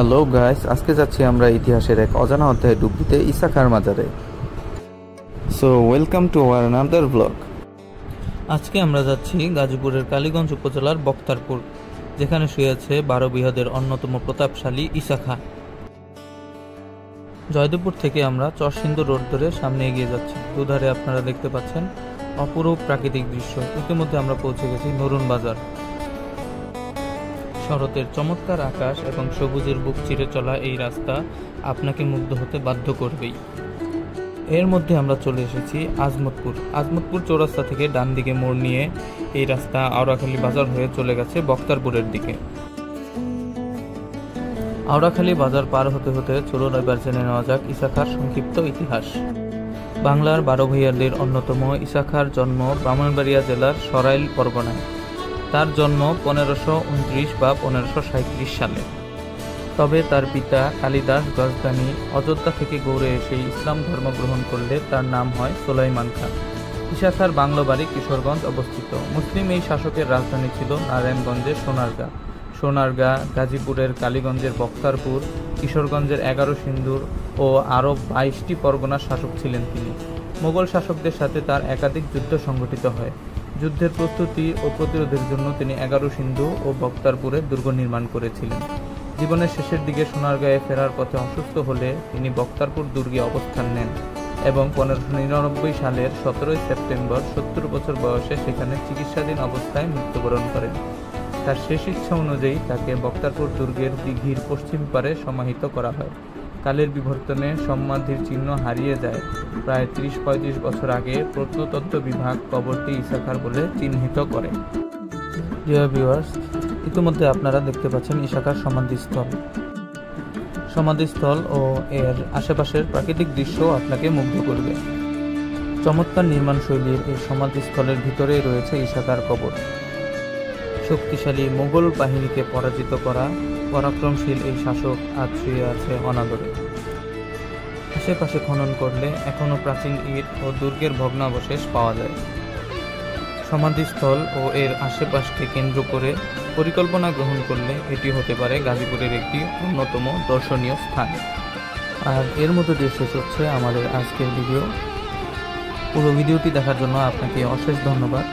Hello guys, আজকে যাচ্ছি আমরা ইতিহাসের এক অজানা অধ্যায়ে ডুব দিতে ঈসা খাঁর মাজারে। So welcome to our another blog. আজকে আমরা যাচ্ছি গাজীপুরের কালীগঞ্জ উপজেলার বক্তারপুর, যেখানে শুয়ে আছে 12 বিহাদের অন্যতম প্রতাপশালী ঈসা খাঁ। জয়দেবপুর থেকে আমরা চরসিন্দুর রোড ধরে সামনে এগিয়ে যাচ্ছি। দুধারে আপনারা দেখতে পাচ্ছেন অপরূপ প্রাকৃতিক দৃশ্য। ইতিমধ্যে আমরা পৌঁছে গেছি নরুন বাজার। শরতের চমৎকার আকাশ এবং সবুজের বুক চিরে চলা এই রাস্তা আপনাকে মুগ্ধ হতে বাধ্য করবেই। এর মধ্যে আমরা চলে এসেছি আজমতপুর চৌরাস্তা থেকে ডান দিকে মোড় নিয়ে এই রাস্তা আওড়াখালী বাজার হয়ে চলে গেছে বক্তারপুরের দিকে। আওড়াখালী বাজার পার হতে হতে চলুন এবার জেনে নেওয়া যাক ঈসা খাঁর সংক্ষিপ্ত ইতিহাস। বাংলার 12 ভূঁইয়ারদের অন্যতম ঈসা খাঁর জন্ম ব্রাহ্মণবাড়িয়া জেলার সরাইল পরগনায়। তার জন্ম 1529 বা 1537 সালে। তবে তার পিতা কালিদাস গজদানি অযোধ্যা থেকে গৌড়ে এসে ইসলাম ধর্ম গ্রহণ করলে তার নাম হয় সুলাইমান খাঁ। ঈসা খাঁর বাংলো বাড়ি কিশোরগঞ্জ অবস্থিত। মুসলিম এই শাসকের রাজধানী ছিল নারায়ণগঞ্জের সোনারগাঁ, গাজীপুরের কালীগঞ্জের বক্তারপুর, কিশোরগঞ্জের 11 সিন্দুর ও আরও 22টি পরগনার শাসক ছিলেন তিনি। মোগল শাসকদের সাথে তার একাধিক যুদ্ধ সংঘটিত হয়। যুদ্ধের প্রস্তুতি ও প্রতিরোধের জন্য তিনি 11 সিন্ধু ও বক্তারপুরে দুর্গ নির্মাণ করেছিলেন। জীবনের শেষের দিকে সোনারগাঁয়ে ফেরার পথে অসুস্থ হলে তিনি বক্তারপুর দুর্গে অবস্থান নেন এবং 1599 সালের 17 সেপ্টেম্বর 70 বছর বয়সে সেখানে চিকিৎসাধীন অবস্থায় মৃত্যুবরণ করেন। তার শেষ ইচ্ছা অনুযায়ী তাকে বক্তারপুর দুর্গের দিঘির পশ্চিম পারে সমাহিত করা হয়। কালের বিবর্তনে সমাধির চিহ্ন হারিয়ে যায়। প্রায় 30-35 বছর আগে প্রত্নতত্ত্ব বিভাগ কবরটি ঈসা খাঁর বলে চিহ্নিত করে। ডিয়ার ভিউয়ার্স, ইতিমধ্যে আপনারা দেখতে পাচ্ছেন ঈসা খাঁর সমাধিস্থল ও এর আশেপাশের প্রাকৃতিক দৃশ্য আপনাকে মুগ্ধ করবে। চমৎকার নির্মাণ শৈলীর এই সমাধিস্থলের ভিতরেই রয়েছে ঈসা খাঁর কবর। শক্তিশালী মোগল বাহিনীকে পরাজিত করা পরাক্রমশীল এই শাসক আজ শুয়ে আছে অনাদরে। আশেপাশে খনন করলে এখনও প্রাচীন ইট ও দুর্গের ভগ্নাবশেষ পাওয়া যায়। সমাধিস্থল ও এর আশেপাশকে কেন্দ্র করে পরিকল্পনা গ্রহণ করলে এটি হতে পারে গাজীপুরের একটি অন্যতম দর্শনীয় স্থান। আর এর মধ্যে দিয়ে শেষ হচ্ছে আমাদের আজকের ভিডিও। পুরো ভিডিওটি দেখার জন্য আপনাকে অশেষ ধন্যবাদ।